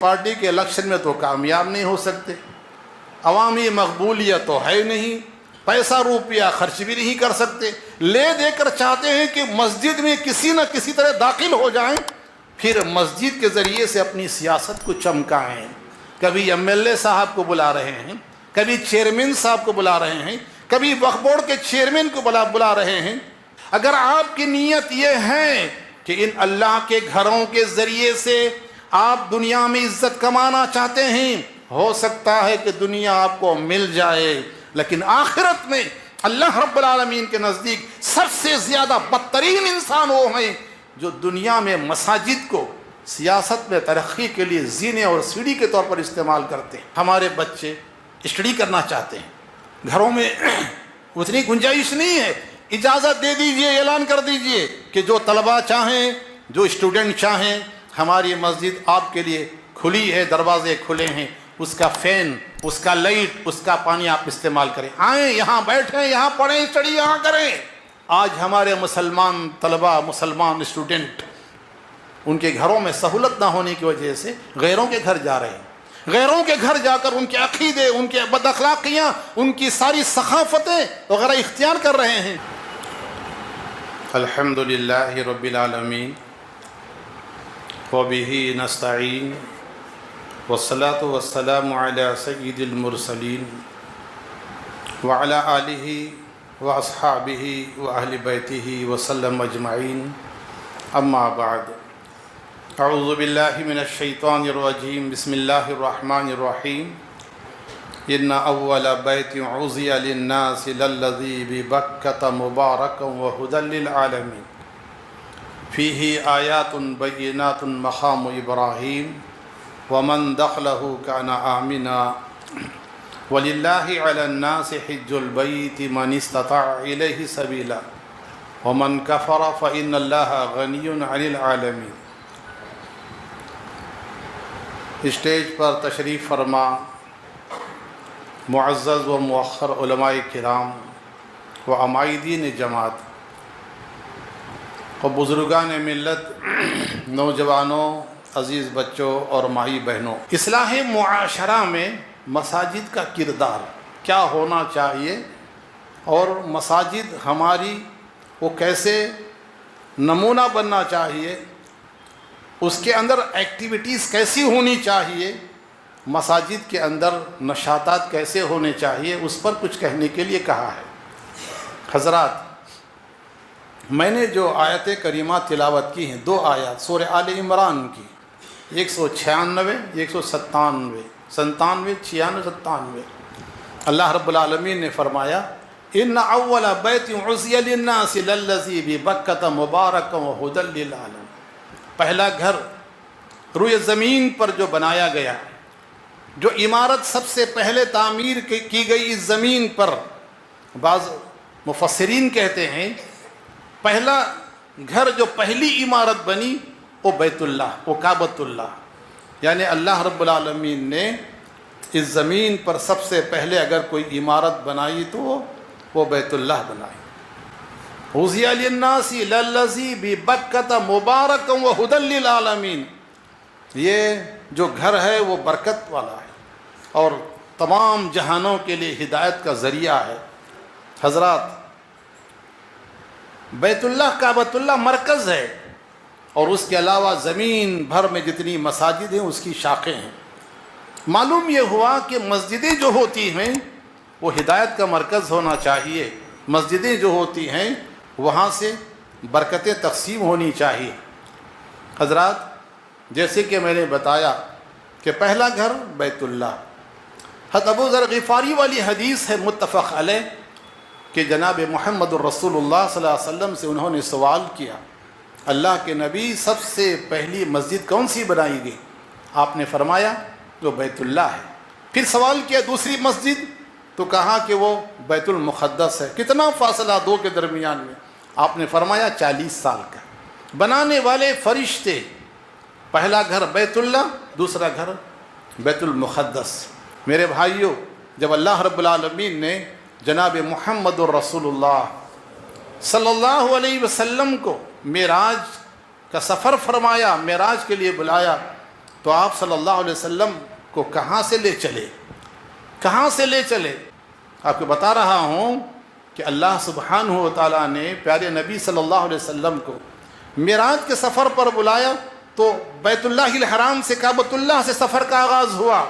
Party کے election میں تو کامیاب نہیں ہو سکتے، عوامی مقبولیت تو ہے نہیں، پیسہ روپیہ خرچ بھی نہیں کر سکتے، لے دے کر چاہتے ہیں کہ مسجد میں کسی نہ کسی طرح داخل ہو جائیں، پھر مسجد کے ذریعے سے اپنی سیاست کو چمکائیں۔ کبھی ایم ایل اے صاحب کو بلا رہے ہیں، کبھی چیئرمین صاحب کو بلا رہے ہیں، کبھی وقف بورڈ کے چیئرمین کو بلا رہے ہیں۔ اگر آپ کی نیت یہ ہے کہ ان اللہ کے گھروں کے ذریعے سے آپ دنیا میں عزت کمانا چاہتے ہیں، ہو سکتا ہے کہ دنیا آپ کو مل جائے، لیکن آخرت میں اللہ رب العالمین کے نزدیک سب سے زیادہ بدترین انسان وہ ہیں جو دنیا میں مساجد کو سیاست میں ترقی کے لیے زینے اور سیڑھی کے طور پر استعمال کرتے ہیں۔ ہمارے بچے اسٹڈی کرنا چاہتے ہیں، گھروں میں اتنی گنجائش نہیں ہے، اجازت دے دیجئے، اعلان کر دیجئے کہ جو طلبہ چاہیں، جو اسٹوڈنٹ چاہیں، ہماری مسجد آپ کے لیے کھلی ہے، دروازے کھلے ہیں، اس کا فین، اس کا لائٹ، اس کا پانی آپ استعمال کریں، آئیں یہاں بیٹھیں، یہاں پڑھیں، اسٹڈی یہاں کریں۔ آج ہمارے مسلمان طلبہ، مسلمان اسٹوڈنٹ ان کے گھروں میں سہولت نہ ہونے کی وجہ سے غیروں کے گھر جا رہے ہیں، غیروں کے گھر جا کر ان کے عقیدے، ان کے بد اخلاقیاں، ان کی ساری ثقافتیں وغیرہ اختیار کر رہے ہیں۔ الحمدللہ رب العالمین وبہ نستعین والصلاة والسلام علی سید المرسلین وعلی آلہ واصحابہ واہل بیتہ وسلم اجمعین، اما بعد۔ اعوذ باللہ من الشیطان الرجیم، بسم اللہ الرحمن الرحیم۔ ان اول بیت عزی للناس للذی ببکۃ مبارکا وہدی للعالمین فیہ آیات بینات مقام ابراہیم ومن دخلہ کان آمنا وللہ علی الناس حج البیت من استطاع الیہ سبیلا ومن کفر فإن اللہ غنی عن العالمین۔ اسٹیج پر تشریف فرما معزز و مؤخر علماء کرام و عمائدین جماعت و بزرگان ملت، نوجوانوں، عزیز بچوں اور مائی بہنوں، اصلاح معاشرہ میں مساجد کا کردار کیا ہونا چاہیے اور مساجد ہماری وہ کیسے نمونہ بننا چاہیے، اس کے اندر ایکٹیویٹیز کیسی ہونی چاہیے، مساجد کے اندر نشاطات کیسے ہونے چاہیے، اس پر کچھ کہنے کے لیے کہا ہے۔ حضرات، میں نے جو آیت کریمہ تلاوت کی ہیں، 2 آیات سورہ آل عمران کی، 196، 197، 97، 96، 97۔ اللہ رب العالمین نے فرمایا ان اول بیت عزی للناس للذی ببکۃ مبارکا وہدی للعالمین۔ پہلا گھر روئے زمین پر جو بنایا گیا، جو عمارت سب سے پہلے تعمیر کی گئی اس زمین پر، بعض مفسرین کہتے ہیں پہلا گھر جو پہلی عمارت بنی وہ بیت اللہ، وہ کعبۃ اللہ، یعنی اللہ رب العالمین نے اس زمین پر سب سے پہلے اگر کوئی عمارت بنائی تو وہ بیت اللہ بنائی۔ عزی للناس للذی ببکۃ مبارکا وہدی للعالمین، یہ جو گھر ہے وہ برکت والا ہے اور تمام جہانوں کے لیے ہدایت کا ذریعہ ہے۔ حضرات، بیت اللہ، کعبۃ اللہ مرکز ہے، اور اس کے علاوہ زمین بھر میں جتنی مساجد ہیں اس کی شاخیں ہیں۔ معلوم یہ ہوا کہ مسجدیں جو ہوتی ہیں وہ ہدایت کا مرکز ہونا چاہیے، مسجدیں جو ہوتی ہیں وہاں سے برکتیں تقسیم ہونی چاہیے۔ حضرات، جیسے کہ میں نے بتایا کہ پہلا گھر بیت اللہ۔ حضرت ابو ذر غفاری والی حدیث ہے متفق علیہ کہ جناب محمد الرسول اللہ صلی اللہ علیہ وسلم سے انہوں نے سوال کیا، اللہ کے نبی سب سے پہلی مسجد کون سی بنائی گئی؟ آپ نے فرمایا جو بیت اللہ ہے۔ پھر سوال کیا دوسری مسجد، تو کہا کہ وہ بیت المقدس ہے۔ کتنا فاصلہ دو کے درمیان میں؟ آپ نے فرمایا 40 سال کا۔ بنانے والے فرشتے، پہلا گھر بیت اللہ، دوسرا گھر بیت المقدس۔ میرے بھائیوں، جب اللہ رب العالمین نے جناب محمد الرسول اللہ صلی اللہ علیہ وسلم کو معراج کا سفر فرمایا، معراج کے لیے بلایا، تو آپ صلی اللہ علیہ وسلم کو کہاں سے لے چلے، کہاں سے لے چلے؟ آپ کو بتا رہا ہوں کہ اللہ سبحانہ و تعالیٰ نے پیارے نبی صلی اللہ علیہ وسلم کو معراج کے سفر پر بلایا تو بیت اللہ الحرام سے کعبۃ اللہ سے سفر کا آغاز ہوا۔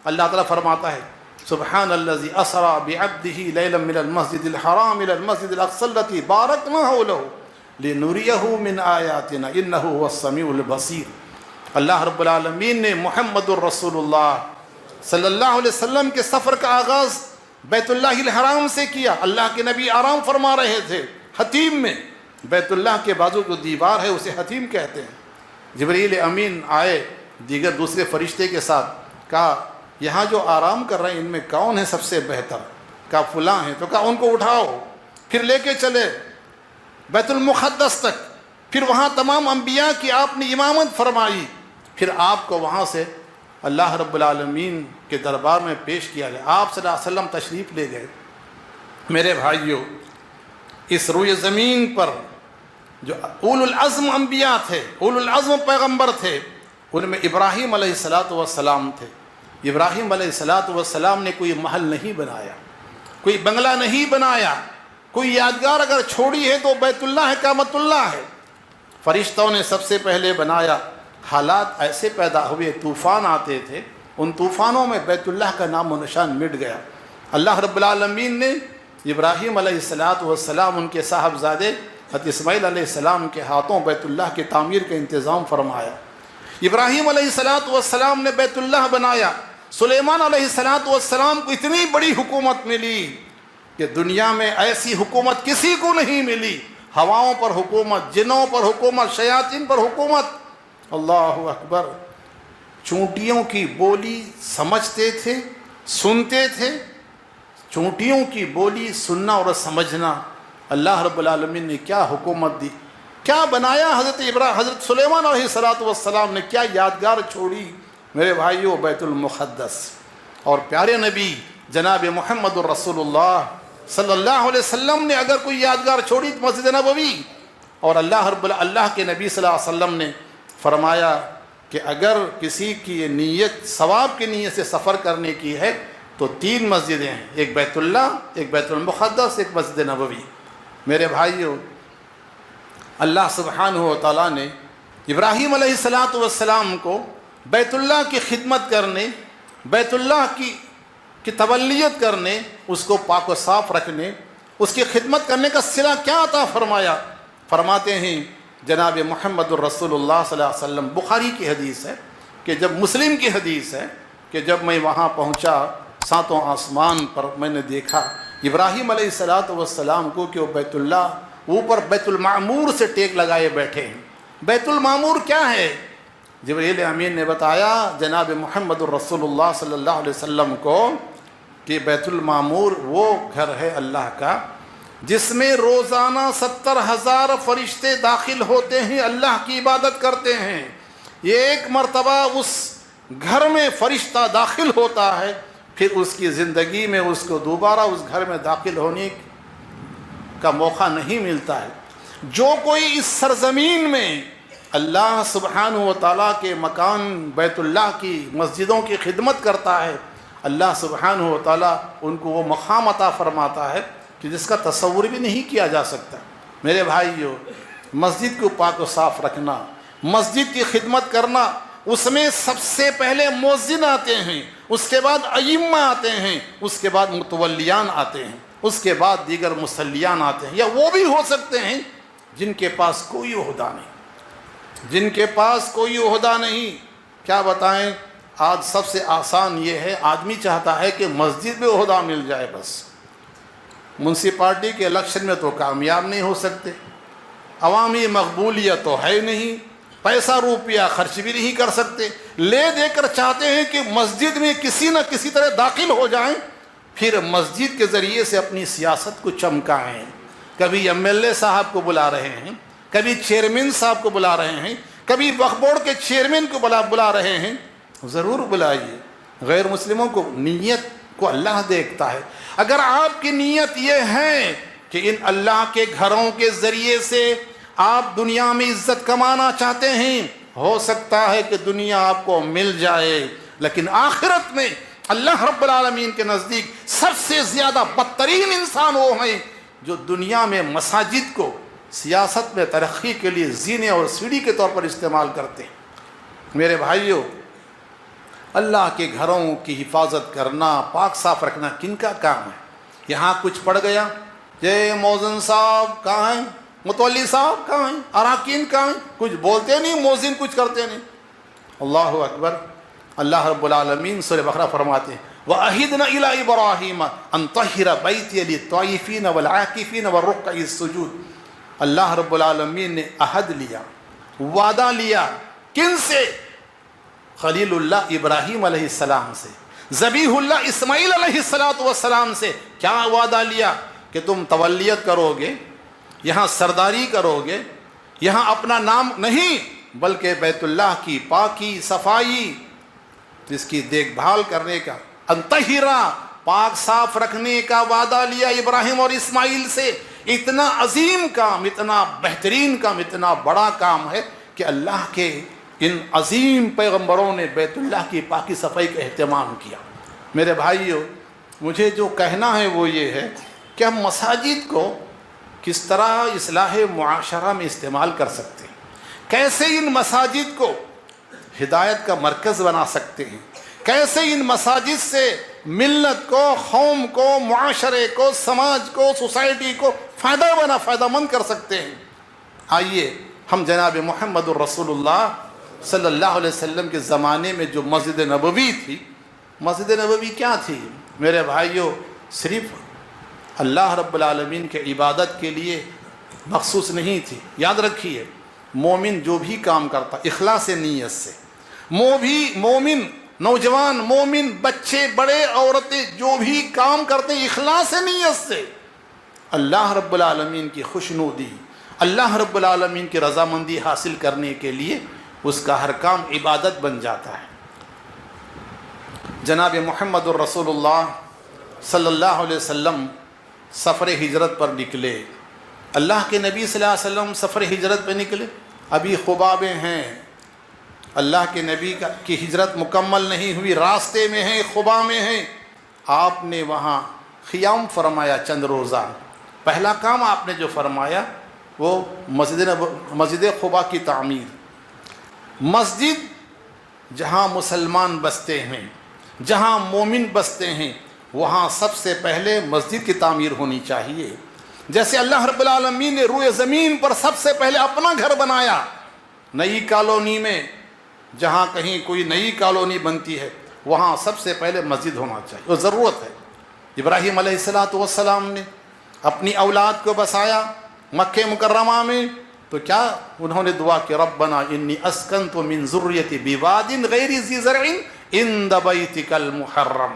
اللہ تعالیٰ فرماتا ہے سبحان الذی اسری بعبدہ لیلا من المسجد الحرام الی المسجد الاقصی الذی بارکنا حولہ لنریہ من آیاتنا انہ هو السمیع البصیر۔ اللہ رب العالمین نے محمد الرسول اللہ صلی اللہ علیہ وسلم کے سفر کا آغاز بیت اللہ الحرام سے کیا۔ اللہ کے نبی آرام فرما رہے تھے حتیم میں، بیت اللہ کے بازو جو دیوار ہے اسے حتیم کہتے ہیں۔ جبریل امین آئے دیگر دوسرے فرشتے کے ساتھ، کہا یہاں جو آرام کر رہے ہیں ان میں کون ہے سب سے بہتر؟ کہا فلاں ہیں۔ تو کہا ان کو اٹھاؤ، پھر لے کے چلے بیت المقدس تک، پھر وہاں تمام انبیاء کی آپ نے امامت فرمائی، پھر آپ کو وہاں سے اللہ رب العالمین کے دربار میں پیش کیا گیا۔ آپ صلی اللہ علیہ وسلم تشریف لے گئے۔ میرے بھائیوں، اس روئے زمین پر جو اولو العزم انبیاء تھے، اولو العزم پیغمبر تھے، ان میں ابراہیم علیہ السلام تھے۔ ابراہیم علیہ السلام نے کوئی محل نہیں بنایا، کوئی بنگلہ نہیں بنایا، کوئی یادگار اگر چھوڑی ہے تو بیت اللہ ہے، کعبۃ اللہ ہے۔ فرشتوں نے سب سے پہلے بنایا۔ حالات ایسے پیدا ہوئے، طوفان آتے تھے، ان طوفانوں میں بیت اللہ کا نام و نشان مٹ گیا۔ اللہ رب العالمین نے ابراہیم علیہ السلام ان کے صاحبزادے حضرت اسماعیل علیہ السلام کے ہاتھوں بیت اللہ کی تعمیر کا انتظام فرمایا۔ ابراہیم علیہ السلام نے بیت اللہ بنایا۔ سلیمان علیہ السلام کو اتنی بڑی حکومت ملی کہ دنیا میں ایسی حکومت کسی کو نہیں ملی۔ ہواؤں پر حکومت، جنوں پر حکومت، شیاطین پر حکومت۔ اللہ اکبر۔ چونٹیوں کی بولی سمجھتے تھے، سنتے تھے۔ چونٹیوں کی بولی سننا اور سمجھنا، اللہ رب العالمین نے کیا حکومت دی، کیا بنایا۔ حضرت سلیمان علیہ السلام نے کیا یادگار چھوڑی۔ میرے بھائیوں، بیت المقدس اور پیارے نبی جناب محمد الرسول اللہ صلی اللہ علیہ وسلم نے اگر کوئی یادگار چھوڑی تو مسجد نبوی۔ اور اللہ کے نبی صلی اللہ علیہ وسلم نے فرمایا کہ اگر کسی کی یہ نیت ثواب کی نیت سے سفر کرنے کی ہے تو 3 مسجدیں ہیں، ایک بیت اللہ، ایک بیت المقدس، ایک مسجد نبوی۔ میرے بھائیوں، اللہ سبحانہ و تعالیٰ نے ابراہیم علیہ السلام کو بیت اللہ کی خدمت کرنے، بیت اللہ کی تولیت کرنے، اس کو پاک و صاف رکھنے، اس کی خدمت کرنے کا صلہ کیا عطا فرمایا۔ فرماتے ہیں جناب محمد الرسول اللہ صلی اللہ علیہ وسلم، بخاری کی حدیث ہے کہ جب مسلم کی حدیث ہے کہ جب میں وہاں پہنچا 7 آسمان پر، میں نے دیکھا ابراہیم علیہ السلام کو کہ وہ بیت اللہ اوپر بیت المعمور سے ٹیک لگائے بیٹھے ہیں۔ بیت المعمور کیا ہے؟ جبریل امین نے بتایا جناب محمد الرسول اللہ صلی اللہ علیہ وسلم کو کہ بیت المعمور وہ گھر ہے اللہ کا جس میں روزانہ 70,000 فرشتے داخل ہوتے ہیں، اللہ کی عبادت کرتے ہیں۔ یہ ایک مرتبہ اس گھر میں فرشتہ داخل ہوتا ہے، پھر اس کی زندگی میں اس کو دوبارہ اس گھر میں داخل ہونے کا موقع نہیں ملتا ہے۔ جو کوئی اس سرزمین میں اللہ سبحانہ و تعالیٰ کے مکان بیت اللہ کی مسجدوں کی خدمت کرتا ہے، اللہ سبحانہ و تعالیٰ ان کو وہ مقام عطا فرماتا ہے کہ جس کا تصور بھی نہیں کیا جا سکتا۔ میرے بھائیو، مسجد کو پاک و صاف رکھنا، مسجد کی خدمت کرنا، اس میں سب سے پہلے مؤذن آتے ہیں، اس کے بعد ائمہ آتے ہیں، اس کے بعد متولیان آتے ہیں، اس کے بعد دیگر مصلیان آتے ہیں، یا وہ بھی ہو سکتے ہیں جن کے پاس کوئی عہدہ نہیں، جن کے پاس کوئی عہدہ نہیں۔ کیا بتائیں، آج سب سے آسان یہ ہے، آدمی چاہتا ہے کہ مسجد میں عہدہ مل جائے، بس منسپلٹی کے الیکشن میں تو کامیاب نہیں ہو سکتے، عوامی مقبولیت تو ہے نہیں، پیسہ روپیہ خرچ بھی نہیں کر سکتے، لے دے کر چاہتے ہیں کہ مسجد میں کسی نہ کسی طرح داخل ہو جائیں، پھر مسجد کے ذریعے سے اپنی سیاست کو چمکائیں۔ کبھی MLA صاحب کو بلا رہے ہیں، کبھی چیئرمین صاحب کو بلا رہے ہیں، کبھی وقف بورڈ کے چیئرمین کو بلا رہے ہیں۔ ضرور بلائیے، غیر مسلموں کو نیت کو اللہ دیکھتا ہے۔ اگر آپ کی نیت یہ ہے کہ ان اللہ کے گھروں کے ذریعے سے آپ دنیا میں عزت کمانا چاہتے ہیں، ہو سکتا ہے کہ دنیا آپ کو مل جائے، لیکن آخرت میں اللہ رب العالمین کے نزدیک سب سے زیادہ بدترین انسان وہ ہیں جو دنیا میں مساجد کو سیاست میں ترقی کے لیے زینے اور سیڑھی کے طور پر استعمال کرتے ہیں۔ میرے بھائیوں، اللہ کے گھروں کی حفاظت کرنا، پاک صاف رکھنا کن کا کام ہے؟ یہاں کچھ پڑ گیا، یہ موزن صاحب کہاں ہیں، متولی صاحب کہاں ہیں، اراکین کہاں ہیں، کچھ بولتے نہیں، موزن کچھ کرتے نہیں۔ اللہ اکبر۔ اللہ رب العالمین سورہ بقرہ فرماتے ہیں وَأَهِدْنَا إِلَىٰ إِبْرَاهِيمَ أَن طَهِّرَ بَيْتِيَ لِلطَّائِفِينَ وَالْعَاكِفِينَ وَالرُّكَّعِ السُّجُودِ۔ اللہ رب العالمین نے عہد لیا، وعدہ لیا، کن سے؟ خلیل اللہ ابراہیم علیہ السلام سے، ذبیح اللہ اسماعیل علیہ السلام سے۔ کیا وعدہ لیا؟ کہ تم تولیت کرو گے، یہاں سرداری کرو گے، یہاں اپنا نام نہیں بلکہ بیت اللہ کی پاکی صفائی، اس کی دیکھ بھال کرنے کا، انطہرا پاک صاف رکھنے کا وعدہ لیا ابراہیم اور اسماعیل سے۔ اتنا عظیم کام، اتنا بہترین کام، اتنا بڑا کام ہے کہ اللہ کے ان عظیم پیغمبروں نے بیت اللہ کی پاکی صفائی کا اہتمام کیا۔ میرے بھائیوں، مجھے جو کہنا ہے وہ یہ ہے کہ ہم مساجد کو کس طرح اصلاح معاشرہ میں استعمال کر سکتے ہیں، کیسے ان مساجد کو ہدایت کا مرکز بنا سکتے ہیں، کیسے ان مساجد سے ملت کو، قوم کو، معاشرے کو، سماج کو، سوسائٹی کو فائدہ مند کر سکتے ہیں۔ آئیے ہم جناب محمد الرسول اللہ صلی اللہ علیہ وسلم کے زمانے میں جو مسجد نبوی تھی، مسجد نبوی کیا تھی؟ میرے بھائیوں، صرف اللہ رب العالمین کے عبادت کے لیے مخصوص نہیں تھی۔ یاد رکھیے، مومن جو بھی کام کرتا اخلاص نیت سے، مومن نوجوان، مومن بچے، بڑے، عورتیں جو بھی کام کرتے ہیں اخلاص نیت سے، اللہ رب العالمین کی خوشنودی، اللہ رب العالمین کی رضامندی حاصل کرنے کے لیے اس کا ہر کام عبادت بن جاتا ہے۔ جناب محمد الرسول اللہ صلی اللہ علیہ وسلم سفر ہجرت پر نکلے۔ اللہ کے نبی صلی اللہ علیہ وسلم سفر ہجرت پہ نکلے، ابھی خبا میں ہیں، اللہ کے نبی کی ہجرت مکمل نہیں ہوئی، راستے میں ہیں، خبا میں ہیں۔ آپ نے وہاں قیام فرمایا چند روزہ۔ پہلا کام آپ نے جو فرمایا وہ مسجد خبا کی تعمیر۔ مسجد جہاں مسلمان بستے ہیں، جہاں مومن بستے ہیں، وہاں سب سے پہلے مسجد کی تعمیر ہونی چاہیے۔ جیسے اللہ رب العالمین نے روئے زمین پر سب سے پہلے اپنا گھر بنایا، نئی کالونی میں جہاں کہیں کوئی نئی کالونی بنتی ہے وہاں سب سے پہلے مسجد ہونا چاہیے، وہ ضرورت ہے۔ ابراہیم علیہ السلام نے اپنی اولاد کو بسایا مکہ مکرمہ میں، تو کیا انہوں نے دعا کہ ربنا انی اسکنت من ذریتی بواد غیر ذی زرع عند بیتک المحرم،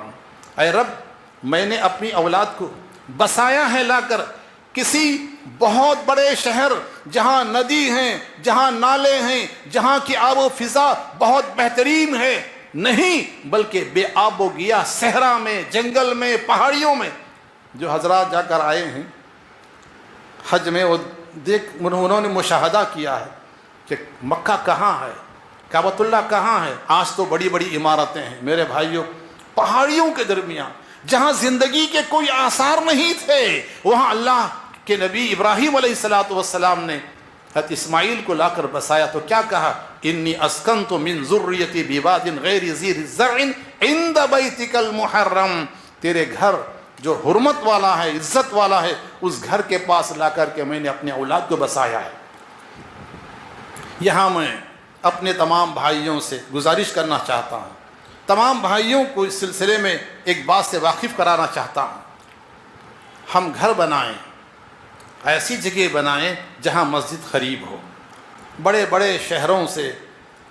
اے رب میں نے اپنی اولاد کو بسایا ہے لا کر کسی بہت بڑے شہر جہاں ندی ہیں، جہاں نالے ہیں، جہاں کی آب و فضا بہت بہترین ہے، نہیں بلکہ بے آب و گیا صحرا میں، جنگل میں، پہاڑیوں میں۔ جو حضرات جا کر آئے ہیں حج میں، وہ انہوں نے مشاہدہ کیا ہے کہ مکہ کہاں ہے، کعبۃ اللہ کہاں ہے۔ آج تو بڑی بڑی عمارتیں ہیں میرے بھائیوں، پہاڑیوں کے درمیان جہاں زندگی کے کوئی آثار نہیں تھے، وہاں اللہ کے نبی ابراہیم علیہ السلام نے حضرت اسماعیل کو لا کر بسایا، تو کیا کہا؟ انی اسکنت من ذریتی بواد غیر ذی زرع عند بیتک المحرم، تیرے گھر جو حرمت والا ہے، عزت والا ہے، اس گھر کے پاس لا کر کے میں نے اپنے اولاد کو بسایا ہے۔ یہاں میں اپنے تمام بھائیوں سے گزارش کرنا چاہتا ہوں، تمام بھائیوں کو اس سلسلے میں ایک بات سے واقف کرانا چاہتا ہوں۔ ہم گھر بنائیں، ایسی جگہ بنائیں جہاں مسجد قریب ہو۔ بڑے بڑے شہروں سے،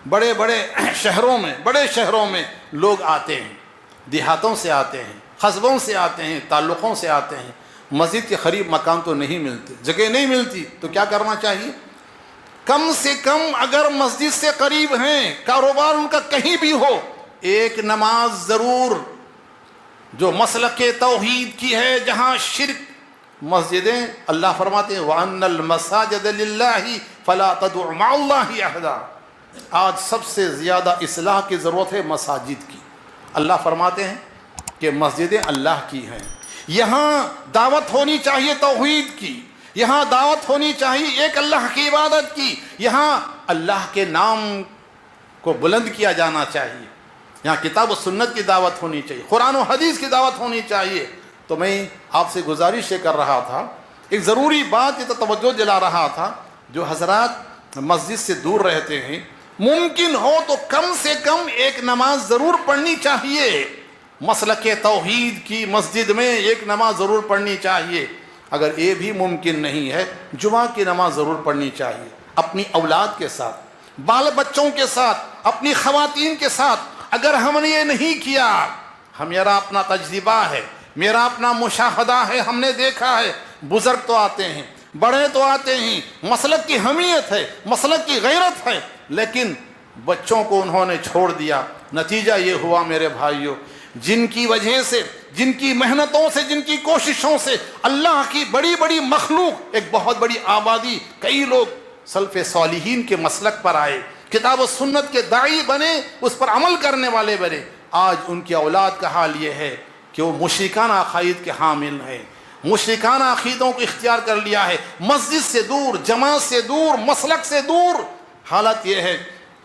بڑے شہروں میں لوگ آتے ہیں، دیہاتوں سے آتے ہیں، قصبوں سے آتے ہیں، تعلقوں سے آتے ہیں، مسجد کے قریب مکان تو نہیں ملتے، جگہ نہیں ملتی، تو کیا کرنا چاہیے؟ کم سے کم اگر مسجد سے قریب ہیں، کاروبار ان کا کہیں بھی ہو، ایک نماز ضرور جو مسلک توحید کی ہے، جہاں شرک، مسجدیں اللہ فرماتے ہیں وَأَنَّ الْمَسَاجِدَ لِلَّهِ فَلَا تَدْعُوا مَعَ اللَّهِ أَحَدًا، آج سب سے زیادہ اصلاح کی ضرورت ہے مساجد کی۔ اللہ فرماتے ہیں کہ مسجدیں اللہ کی ہیں، یہاں دعوت ہونی چاہیے توحید کی، یہاں دعوت ہونی چاہیے ایک اللہ کی عبادت کی، یہاں اللہ کے نام کو بلند کیا جانا چاہیے، یہاں کتاب و سنت کی دعوت ہونی چاہیے، قرآن و حدیث کی دعوت ہونی چاہیے۔ تو میں آپ سے گزارش یہ کر رہا تھا، ایک ضروری بات یہ توجہ دلا رہا تھا، جو حضرات مسجد سے دور رہتے ہیں ممکن ہو تو کم سے کم ایک نماز ضرور پڑھنی چاہیے، مسلک توحید کی مسجد میں ایک نماز ضرور پڑھنی چاہیے۔ اگر یہ بھی ممکن نہیں ہے جمعہ کی نماز ضرور پڑھنی چاہیے، اپنی اولاد کے ساتھ، بال بچوں کے ساتھ، اپنی خواتین کے ساتھ۔ اگر ہم نے یہ نہیں کیا، میرا اپنا تجربہ ہے، میرا اپنا مشاہدہ ہے، ہم نے دیکھا ہے، بزرگ تو آتے ہیں، بڑے تو آتے ہیں، مسلک کی حمیت ہے، مسلک کی غیرت ہے، لیکن بچوں کو انہوں نے چھوڑ دیا۔ نتیجہ یہ ہوا میرے بھائیوں، جن کی وجہ سے، جن کی محنتوں سے، جن کی کوششوں سے اللہ کی بڑی بڑی مخلوق، ایک بہت بڑی آبادی، کئی لوگ سلف صالحین کے مسلک پر آئے، کتاب و سنت کے داعی بنے، اس پر عمل کرنے والے بنے۔ آج ان کی اولاد کا حال یہ ہے کہ وہ مشرکانہ عقائد کے حامل ہیں، مشرکانہ عقیدوں کو اختیار کر لیا ہے، مسجد سے دور، جماعت سے دور، مسلک سے دور۔ حالت یہ ہے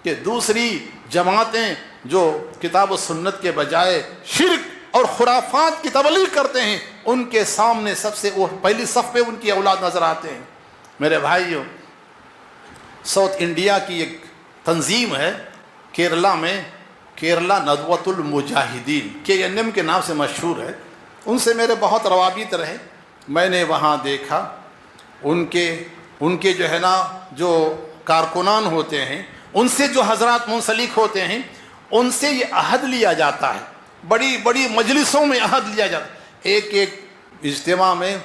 کہ دوسری جماعتیں جو کتاب و سنت کے بجائے شرک اور خرافات کی تبلیغ کرتے ہیں، ان کے سامنے سب سے وہ پہلی صف پہ ان کی اولاد نظر آتے ہیں۔ میرے بھائیوں، ساؤتھ انڈیا کی ایک تنظیم ہے کیرلا میں، کیرلا ندوۃ المجاہدین، KNM کے نام سے مشہور ہے، ان سے میرے بہت روابط رہے۔ میں نے وہاں دیکھا ان کے جو ہے نا جو کارکنان ہوتے ہیں، ان سے جو حضرات منسلک ہوتے ہیں، ان سے یہ عہد لیا جاتا ہے، بڑی بڑی مجلسوں میں عہد لیا جاتا ہے۔ ایک اجتماع میں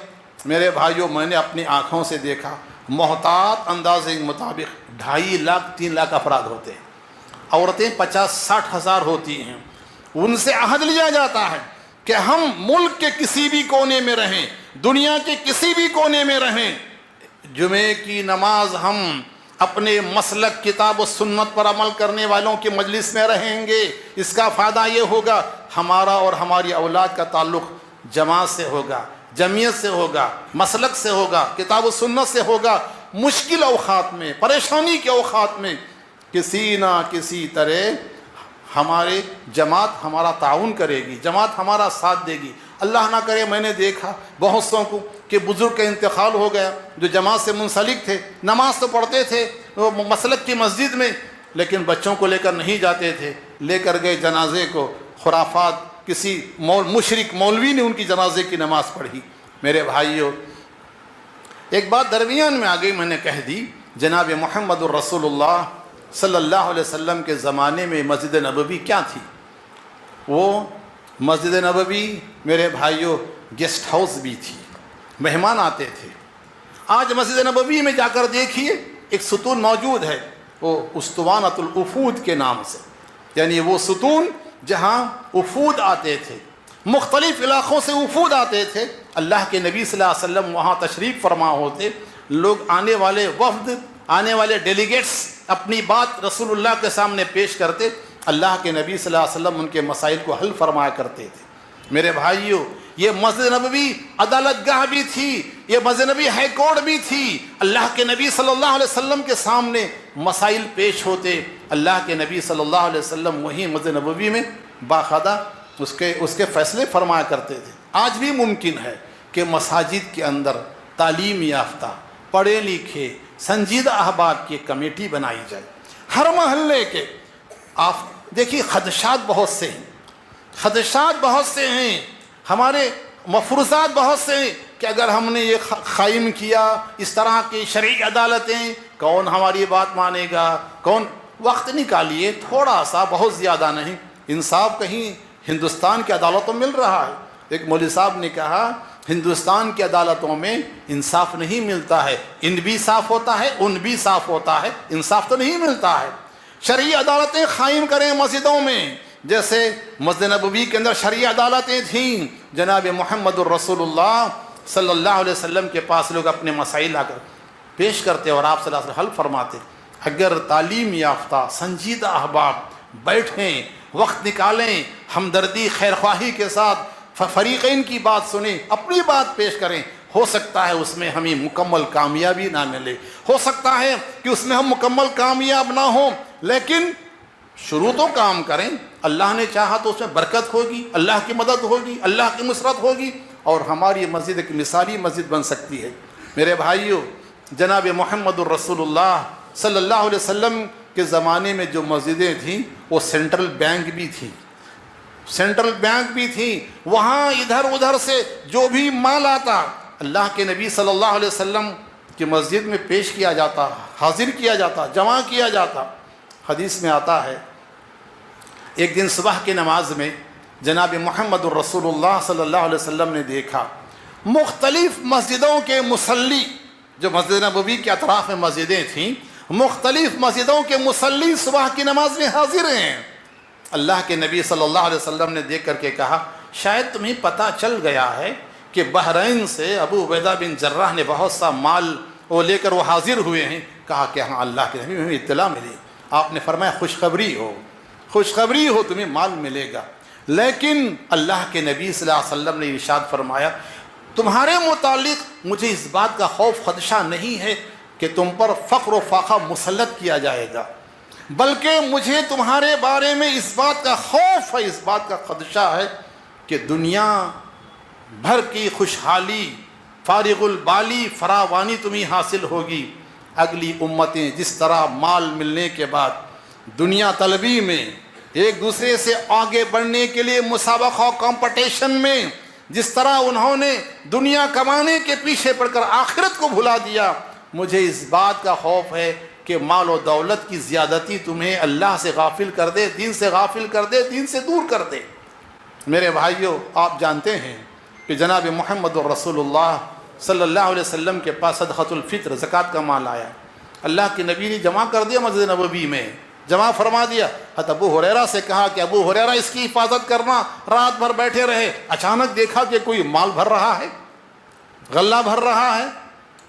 میرے بھائیوں میں نے اپنی آنکھوں سے دیکھا، محتاط اندازے کے مطابق 2.5 لاکھ 3 لاکھ افراد ہوتے ہیں، عورتیں 50-60 ہزار ہوتی ہیں۔ ان سے عہد لیا جاتا ہے کہ ہم ملک کے کسی بھی کونے میں رہیں، دنیا کے کسی بھی کونے میں رہیں، جمعے کی نماز ہم اپنے مسلک کتاب و سنت پر عمل کرنے والوں کی مجلس میں رہیں گے۔ اس کا فائدہ یہ ہوگا ہمارا اور ہماری اولاد کا تعلق جماعت سے ہوگا، جمعیت سے ہوگا، مسلک سے ہوگا، کتاب و سنت سے ہوگا۔ مشکل اوقات میں، پریشانی کے اوقات میں کسی نہ کسی طرح ہمارے جماعت ہمارا تعاون کرے گی، جماعت ہمارا ساتھ دے گی۔ اللہ نہ کرے، میں نے دیکھا بہت سو کو کہ بزرگ کا انتقال ہو گیا، جو جماعت سے منسلک تھے، نماز تو پڑھتے تھے وہ مسلک کی مسجد میں، لیکن بچوں کو لے کر نہیں جاتے تھے، لے کر گئے جنازے کو، خرافات، کسی مشرک مولوی نے ان کی جنازے کی نماز پڑھی۔ میرے بھائیوں، ایک بات درمیان میں آ گئی، میں نے کہہ دی، جناب محمد الرسول اللہ صلی اللہ علیہ وسلم کے زمانے میں مسجد نبوی کیا تھی؟ وہ مسجد نبوی میرے بھائیوں گیسٹ ہاؤس بھی تھی، مہمان آتے تھے۔ آج مسجد نبوی میں جا کر دیکھیے ایک ستون موجود ہے، وہ اسطوانۃ الوفود کے نام سے، یعنی وہ ستون جہاں وفود آتے تھے، مختلف علاقوں سے وفود آتے تھے، اللہ کے نبی صلی اللہ علیہ وسلم وہاں تشریف فرما ہوتے، لوگ آنے والے وفد، آنے والے ڈیلیگیٹس اپنی بات رسول اللہ کے سامنے پیش کرتے، اللہ کے نبی صلی اللہ علیہ وسلم ان کے مسائل کو حل فرمایا کرتے تھے۔ میرے بھائیوں، یہ مسجد نبوی عدالت گاہ بھی تھی، یہ مسجد نبوی ہائی کورٹ بھی تھی۔ اللہ کے نبی صلی اللہ علیہ وسلم کے سامنے مسائل پیش ہوتے، اللہ کے نبی صلی اللہ علیہ وسلم وہیں مسجد نبوی میں باقاعدہ اس کے فیصلے فرمایا کرتے تھے۔ آج بھی ممکن ہے کہ مساجد کے اندر تعلیم یافتہ، پڑھے لکھے، سنجیدہ احباب کی کمیٹی بنائی جائے، ہر محلے کے۔ آپ دیکھیے خدشات بہت سے ہیں، خدشات بہت سے ہیں، ہمارے مفروضات بہت سے ہیں کہ اگر ہم نے یہ قائم کیا اس طرح کی شرعی عدالتیں، کون ہماری بات مانے گا، کون؟ وقت نکالیے تھوڑا سا، بہت زیادہ نہیں، انصاف کہیں ہندوستان کی عدالتوں میں مل رہا ہے۔ ایک مولوی صاحب نے کہا ہندوستان کی عدالتوں میں انصاف نہیں ملتا ہے، ان بھی صاف ہوتا ہے، ان بھی صاف ہوتا ہے، انصاف تو نہیں ملتا ہے۔ شرعی عدالتیں قائم کریں مسجدوں میں، جیسے مسجد نبوی کے اندر شرعی عدالتیں تھیں، جناب محمد الرسول اللہ صلی اللہ علیہ وسلم کے پاس لوگ اپنے مسائل آ کر پیش کرتے اور آپ صلی اللہ علیہ وسلم حل فرماتے۔ اگر تعلیم یافتہ سنجیدہ احباب بیٹھیں، وقت نکالیں، ہمدردی خیرخواہی کے ساتھ فریقین کی بات سنیں، اپنی بات پیش کریں، ہو سکتا ہے اس میں ہمیں مکمل کامیابی نہ ملے، ہو سکتا ہے کہ اس میں ہم مکمل کامیاب نہ ہوں، لیکن شروع تو کام کریں۔ اللہ نے چاہا تو اس میں برکت ہوگی، اللہ کی مدد ہوگی، اللہ کی نصرت ہوگی، اور ہماری مسجد ایک مثالی مسجد بن سکتی ہے۔ میرے بھائیو، جناب محمد الرسول اللہ صلی اللہ علیہ وسلم کے زمانے میں جو مسجدیں تھیں وہ سینٹرل بینک بھی تھیں، سینٹرل بینک بھی تھیں، وہاں ادھر ادھر سے جو بھی مال آتا اللہ کے نبی صلی اللہ علیہ وسلم کی مسجد میں پیش کیا جاتا، حاضر کیا جاتا، جمع کیا جاتا۔ حدیث میں آتا ہے ایک دن صبح کی نماز میں جناب محمد الرسول اللہ صلی اللہ علیہ وسلم نے دیکھا مختلف مسجدوں کے مصلی، جو مسجد نبوی کے اطراف میں مسجدیں تھیں، مختلف مسجدوں کے مصلی صبح کی نماز میں حاضر ہیں۔ اللہ کے نبی صلی اللہ علیہ وسلم نے دیکھ کر کے کہا شاید تمہیں پتہ چل گیا ہے کہ بحرین سے ابو عبیدہ بن جراح نے بہت سا مال وہ لے کر وہ حاضر ہوئے ہیں۔ کہا کہ ہاں اللہ کے نبی، ہمیں اطلاع ملی۔ آپ نے فرمایا خوشخبری ہو، خوشخبری ہو، تمہیں مال ملے گا۔ لیکن اللہ کے نبی صلی اللہ علیہ وسلم نے ارشاد فرمایا تمہارے متعلق مجھے اس بات کا خوف خدشہ نہیں ہے کہ تم پر فقر و فاقہ مسلط کیا جائے گا، بلکہ مجھے تمہارے بارے میں اس بات کا خوف ہے، اس بات کا خدشہ ہے کہ دنیا بھر کی خوشحالی، فارغ البالی فراوانی تمہیں حاصل ہوگی۔ اگلی امتیں جس طرح مال ملنے کے بعد دنیا طلبی میں ایک دوسرے سے آگے بڑھنے کے لیے مسابقہ و کمپٹیشن میں جس طرح انہوں نے دنیا کمانے کے پیچھے پڑ کر آخرت کو بھلا دیا، مجھے اس بات کا خوف ہے کہ مال و دولت کی زیادتی تمہیں اللہ سے غافل کر دے، دین سے غافل کر دے، دین سے دور کر دے۔ میرے بھائیوں، آپ جانتے ہیں کہ جناب محمد الرسول اللہ صلی اللہ علیہ وسلم کے پاس صدقۃ الفطر زکوٰۃ کا مال آیا، اللہ کے نبی نے جمع کر دیا، مسجد نبوی میں جمع فرما دیا۔ حضرت ابو ہریرہ سے کہا کہ ابو ہریرہ اس کی حفاظت کرنا، رات بھر بیٹھے رہے۔ اچانک دیکھا کہ کوئی مال بھر رہا ہے، غلہ بھر رہا ہے،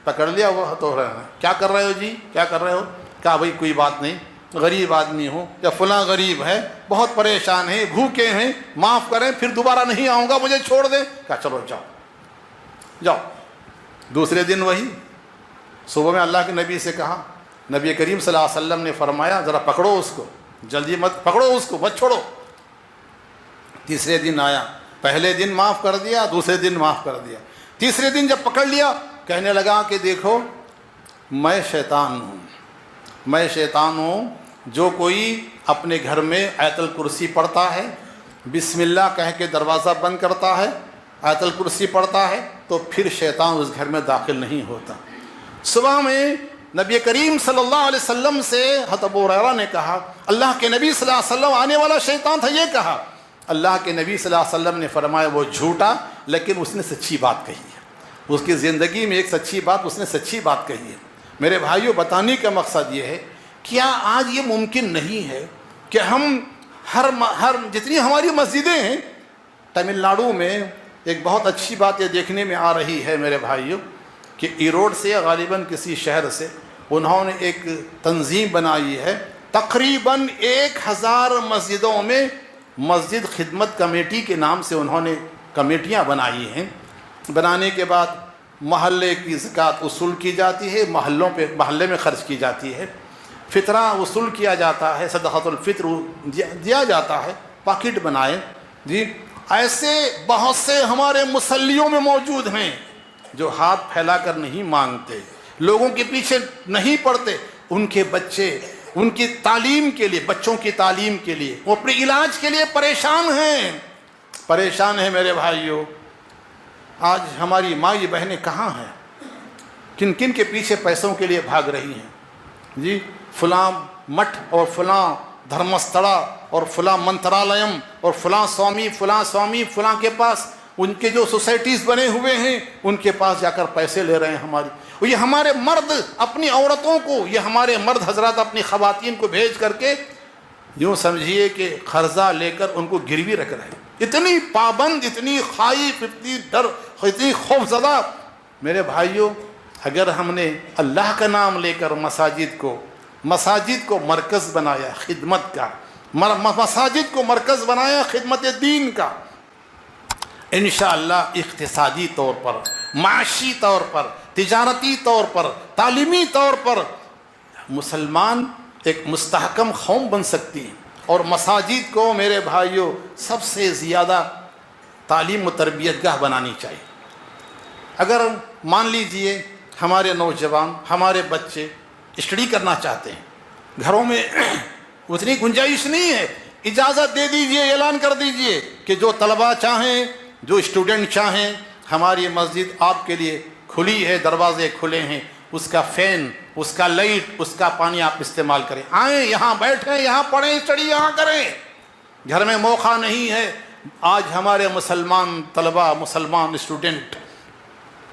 پکڑ لیا وہ تو کیا کر رہے ہو جی، کیا کر رہے ہو؟ کہا بھائی کوئی بات نہیں، غریب آدمی ہوں یا فلاں غریب ہے، بہت پریشان ہیں، بھوکے ہیں، معاف کریں، پھر دوبارہ نہیں آؤں گا، مجھے چھوڑ دیں۔ کہا چلو جاؤ جاؤ۔ دوسرے دن وہی صبح میں اللہ کے نبی سے کہا، نبی کریم صلی اللہ علیہ وسلم نے فرمایا ذرا پکڑو اس کو، جلدی مت پکڑو اس کو، مت چھوڑو۔ تیسرے دن آیا، پہلے دن معاف کر دیا، دوسرے دن معاف کر دیا، تیسرے دن جب پکڑ لیا کہنے لگا کہ دیکھو میں شیطان ہوں، میں شیطان ہوں، جو کوئی اپنے گھر میں آیت الکرسی پڑھتا ہے، بسم اللہ کہہ کے دروازہ بند کرتا ہے، آیت الکرسی پڑھتا ہے، تو پھر شیطان اس گھر میں داخل نہیں ہوتا۔ صبح میں نبی کریم صلی اللہ علیہ وسلم سے حضرت ابو ہریرہ نے کہا اللہ کے نبی صلی اللہ علیہ وسلم آنے والا شیطان تھا، یہ کہا۔ اللہ کے نبی صلی اللہ علیہ وسلم نے فرمایا وہ جھوٹا، لیکن اس نے سچی بات کہی ہے، اس کی زندگی میں ایک سچی بات، اس نے سچی بات کہی ہے۔ میرے بھائیوں، بتانے کا مقصد یہ ہے کیا آج یہ ممکن نہیں ہے کہ ہم ہر جتنی ہماری مسجدیں ہیں، تمل ناڈو میں ایک بہت اچھی بات یہ دیکھنے میں آ رہی ہے میرے بھائیوں کہ ایروڈ سے غالباً کسی شہر سے انہوں نے ایک تنظیم بنائی ہے، تقریباً 1000 مسجدوں میں مسجد خدمت کمیٹی کے نام سے انہوں نے کمیٹیاں بنائی ہیں۔ بنانے کے بعد محلے کی زکوٰۃ وصول کی جاتی ہے، محلے میں خرچ کی جاتی ہے، فطرہ وصول کیا جاتا ہے، صدقۃ الفطر دیا جاتا ہے، پاکٹ بنائے جی۔ ایسے بہت سے ہمارے مصلیوں میں موجود ہیں جو ہاتھ پھیلا کر نہیں مانگتے، لوگوں کے پیچھے نہیں پڑتے، ان کے بچے ان کی تعلیم کے لیے، بچوں کی تعلیم کے لیے، وہ اپنے علاج کے لیے پریشان ہیں میرے بھائیوں۔ آج ہماری مائی بہنیں کہاں ہیں؟ کن کن کے پیچھے پیسوں کے لیے بھاگ رہی ہیں جی؟ فلاں مٹھ اور فلاں دھرمستھڑا اور فلاں منترالیم اور فلاں سوامی فلاں کے پاس، ان کے جو سوسائٹیز بنے ہوئے ہیں ان کے پاس جا کر پیسے لے رہے ہیں ہماری۔ یہ ہمارے مرد اپنی عورتوں کو، یہ ہمارے مرد حضرات اپنی خواتین کو بھیج کر کے یوں سمجھیے کہ قرضہ لے کر ان کو گروی رکھ رہے ہیں۔ اتنی پابند، اتنی خائف، اتنی ڈر، اتنی خوف زدہ۔ میرے بھائیوں، اگر ہم نے اللہ کا نام لے کر مساجد کو مساجد کو مرکز بنایا خدمت کا، مساجد کو مرکز بنایا خدمت دین کا، انشاءاللہ اقتصادی طور پر، معاشی طور پر، تجارتی طور پر، تعلیمی طور پر مسلمان ایک مستحکم قوم بن سکتی ہے۔ اور مساجد کو میرے بھائیوں سب سے زیادہ تعلیم و تربیت گاہ بنانی چاہیے۔ اگر مان لیجئے ہمارے نوجوان، ہمارے بچے اسٹڈی کرنا چاہتے ہیں، گھروں میں اتنی گنجائش نہیں ہے، اجازت دے دیجئے، اعلان کر دیجئے کہ جو طلباء چاہیں، جو اسٹوڈنٹ چاہیں، ہماری مسجد آپ کے لیے کھلی ہے، دروازے کھلے ہیں، اس کا فین، اس کا لائٹ، اس کا پانی آپ استعمال کریں، آئیں یہاں بیٹھیں، یہاں پڑھیں، اسٹڈی یہاں کریں۔ گھر میں موقع نہیں ہے، آج ہمارے مسلمان طلباء، مسلمان اسٹوڈنٹ،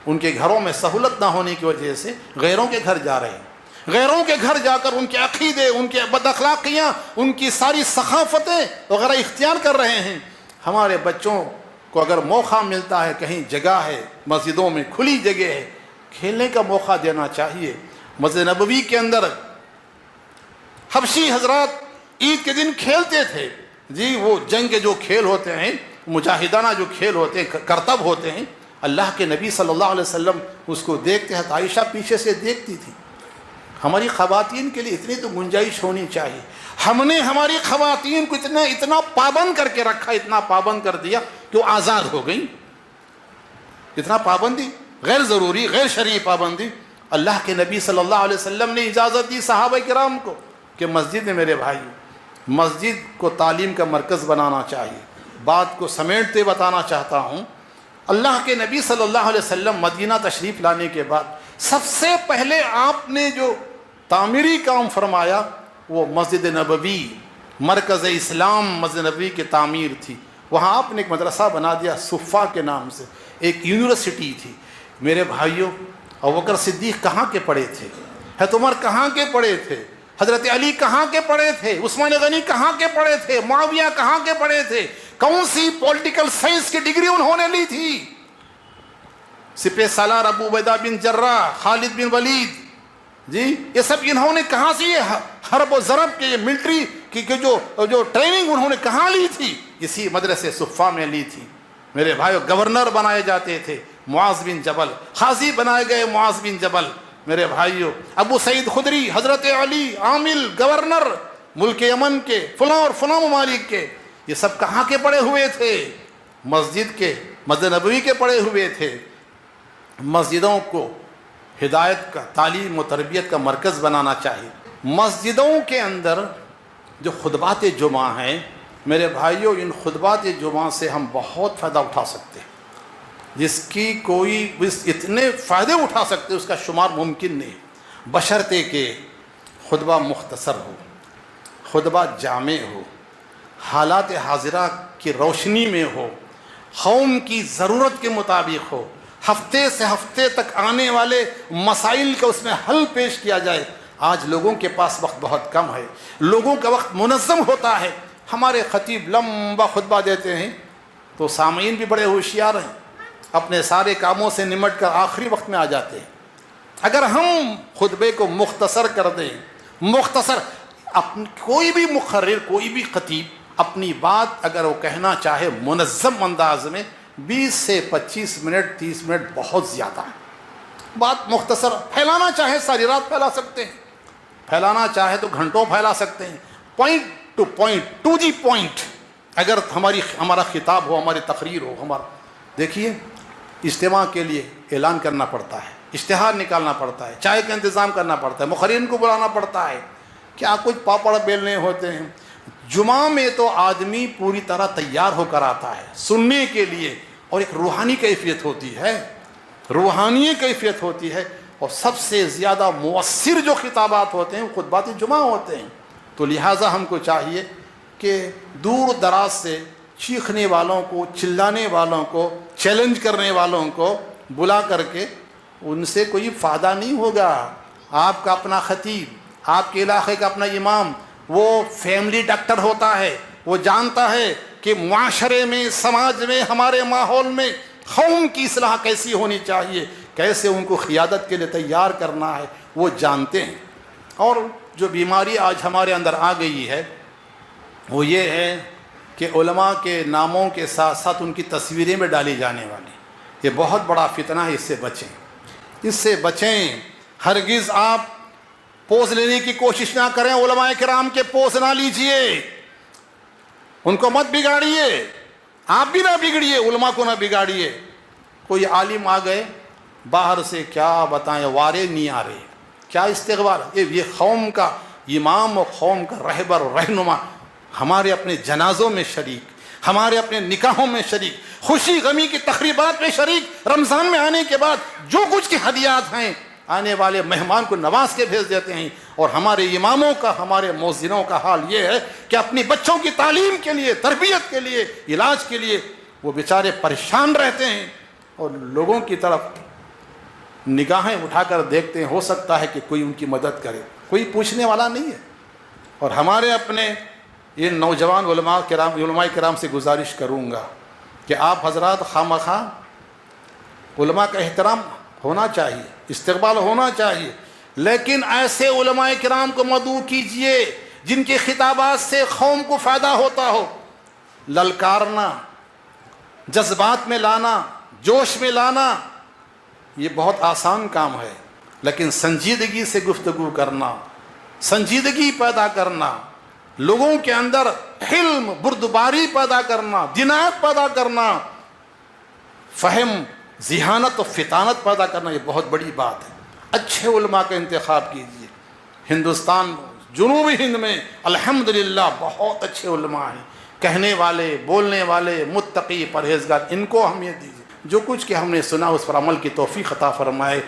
ان کے گھروں میں سہولت نہ ہونے کی وجہ سے غیروں کے گھر جا رہے ہیں، غیروں کے گھر جا کر ان کے عقیدے، ان کے بد اخلاقیاں، ان کی ساری ثقافتیں وغیرہ اختیار کر رہے ہیں۔ ہمارے بچوں کو اگر موقع ملتا ہے، کہیں جگہ ہے، مسجدوں میں کھلی جگہ ہے، کھیلنے کا موقع دینا چاہیے۔ مسجد نبوی کے اندر حبشی حضرات عید کے دن کھیلتے تھے، جی وہ جنگ کے جو کھیل ہوتے ہیں، مجاہدانہ جو کھیل ہوتے ہیں، کرتب ہوتے ہیں، اللہ کے نبی صلی اللہ علیہ وسلم اس کو دیکھتے ہیں، عائشہ پیچھے سے دیکھتی تھی۔ ہماری خواتین کے لیے اتنی تو گنجائش ہونی چاہیے۔ ہم نے ہماری خواتین کو اتنا پابند کر کے رکھا، اتنا پابند کر دیا کہ وہ آزاد ہو گئی۔ اتنا پابندی غیر ضروری، غیر شرعی پابندی۔ اللہ کے نبی صلی اللہ علیہ وسلم نے اجازت دی صحابہ کرام کو کہ مسجد میں میرے بھائی، مسجد کو تعلیم کا مرکز بنانا چاہیے۔ بات کو سمیٹتے بتانا چاہتا ہوں، اللہ کے نبی صلی اللہ علیہ وسلم مدینہ تشریف لانے کے بعد سب سے پہلے آپ نے جو تعمیری کام فرمایا وہ مسجد نبوی، مرکز اسلام مسجد نبوی کی تعمیر تھی۔ وہاں آپ نے ایک مدرسہ بنا دیا صفا کے نام سے، ایک یونیورسٹی تھی۔ میرے بھائیوں، ابوبکر صدیق کہاں کے پڑھے تھے؟ حضرت عمر کہاں کے پڑھے تھے؟ حضرت علی کہاں کے پڑھے تھے؟ عثمان غنی کہاں کے پڑھے تھے؟ معاویہ کہاں کے پڑھے تھے؟ کون سی پولیٹیکل سائنس کی ڈگری انہوں نے لی تھی؟ سپہ سالار ابو عبیدہ بن جراح، خالد بن ولید، جی یہ سب انہوں نے کہاں سے، یہ حرب و ضرب کے ملٹری کی جو ٹریننگ انہوں نے کہاں لی تھی؟ اسی مدرسے صفا میں لی تھی۔ میرے بھائیو، گورنر بنائے جاتے تھے معاذ بن جبل، قاضی بنائے گئے معاذ بن جبل۔ میرے بھائیو، ابو سعید خدری، حضرت علی، عامل، گورنر ملک یمن کے، فلاں اور فلاں ممالک کے، یہ سب کہاں کے پڑے ہوئے تھے؟ مسجد کے، مسجد نبوی کے پڑے ہوئے تھے۔ مسجدوں کو ہدایت کا، تعلیم و تربیت کا مرکز بنانا چاہیے۔ مسجدوں کے اندر جو خطبات جمعہ ہیں، میرے بھائیوں، ان خطبات جمعہ سے ہم بہت فائدہ اٹھا سکتے ہیں، جس کی کوئی اتنے فائدے اٹھا سکتے اس کا شمار ممکن نہیں، بشرطے کہ خطبہ مختصر ہو، خطبہ جامع ہو، حالات حاضرہ کی روشنی میں ہو، قوم کی ضرورت کے مطابق ہو، ہفتے سے ہفتے تک آنے والے مسائل کا اس میں حل پیش کیا جائے۔ آج لوگوں کے پاس وقت بہت کم ہے، لوگوں کا وقت منظم ہوتا ہے۔ ہمارے خطیب لمبا خطبہ دیتے ہیں تو سامعین بھی بڑے ہوشیار ہیں، اپنے سارے کاموں سے نمٹ کر آخری وقت میں آ جاتے ہیں۔ اگر ہم خطبے کو مختصر کر دیں، مختصر، کوئی بھی مقرر، کوئی بھی خطیب اپنی بات اگر وہ کہنا چاہے منظم انداز میں، 20 سے 25 منٹ 30 منٹ بہت زیادہ ہے۔ بات مختصر، پھیلانا چاہے ساری رات پھیلا سکتے ہیں، پھیلانا چاہے تو گھنٹوں پھیلا سکتے ہیں، point to point, to the point. اگر ہمارا خطاب ہو، ہماری تقریر ہو، دیکھیے اجتماع کے لیے اعلان کرنا پڑتا ہے، اشتہار نکالنا پڑتا ہے، چائے کا انتظام کرنا پڑتا ہے، مقررین کو بلانا پڑتا ہے، کیا کچھ پاپڑ بیلنے ہوتے ہیں۔ جمعہ میں تو آدمی پوری طرح تیار ہو کر آتا ہے سننے کے لیے، اور ایک روحانی کیفیت ہوتی ہے، روحانی کیفیت ہوتی ہے، اور سب سے زیادہ مؤثر جو خطابات ہوتے ہیں وہ خطبات جمعہ ہوتے ہیں۔ تو لہٰذا ہم کو چاہیے کہ دور دراز سے چیخنے والوں کو، چلانے والوں کو، چیلنج کرنے والوں کو بلا کر کے ان سے کوئی فائدہ نہیں ہوگا۔ آپ کا اپنا خطیب، آپ کے علاقے کا اپنا امام، وہ فیملی ڈاکٹر ہوتا ہے، وہ جانتا ہے کہ معاشرے میں، سماج میں، ہمارے ماحول میں قوم کی اصلاح کیسی ہونی چاہیے، کیسے ان کو قیادت کے لیے تیار کرنا ہے، وہ جانتے ہیں۔ اور جو بیماری آج ہمارے اندر آ گئی ہے وہ یہ ہے کہ علماء کے ناموں کے ساتھ ساتھ ان کی تصویریں میں ڈالی جانے والی، یہ بہت بڑا فتنہ ہے، اس سے بچیں، اس سے بچیں۔ ہرگز آپ پوز لینے کی کوشش نہ کریں، علماء کرام کے پوز نہ لیجئے، ان کو مت بگاڑیے، آپ بھی نہ بگڑیے، علماء کو نہ بگاڑیے۔ کوئی عالم آ گئے باہر سے، کیا بتائیں، وارے نہیں آ رہے، کیا استغفار، یہ قوم کا امام و قوم کا رہبر و رہنما، ہمارے اپنے جنازوں میں شریک، ہمارے اپنے نکاحوں میں شریک، خوشی غمی کی تقریبات میں شریک، رمضان میں آنے کے بعد جو کچھ کی ہدیات ہیں آنے والے مہمان کو نواز کے بھیج دیتے ہیں۔ اور ہمارے اماموں کا، ہمارے مؤذنوں کا حال یہ ہے کہ اپنی بچوں کی تعلیم کے لیے، تربیت کے لیے، علاج کے لیے وہ بیچارے پریشان رہتے ہیں اور لوگوں کی طرف نگاہیں اٹھا کر دیکھتے ہیں، ہو سکتا ہے کہ کوئی ان کی مدد کرے، کوئی پوچھنے والا نہیں ہے۔ اور ہمارے اپنے یہ نوجوان علماء کرام سے گزارش کروں گا کہ آپ حضرات خواہ علماء کا احترام ہونا چاہیے، استقبال ہونا چاہیے، لیکن ایسے علماء کرام کو مدعو کیجئے جن کی خطابات سے قوم کو فائدہ ہوتا ہو۔ للکارنا، جذبات میں لانا، جوش میں لانا یہ بہت آسان کام ہے، لیکن سنجیدگی سے گفتگو کرنا، سنجیدگی پیدا کرنا، لوگوں کے اندر حلم، بردباری پیدا کرنا، دینات پیدا کرنا، فہم، ذہانت و فطانت پیدا کرنا، یہ بہت بڑی بات ہے۔ اچھے علماء کا انتخاب کیجیے۔ ہندوستان، جنوبی ہند میں الحمدللہ بہت اچھے علماء ہیں، کہنے والے، بولنے والے، متقی، پرہیزگار، ان کو اہمیت دیجیے۔ جو کچھ کہ ہم نے سنا اس پر عمل کی توفیق عطا فرمائے۔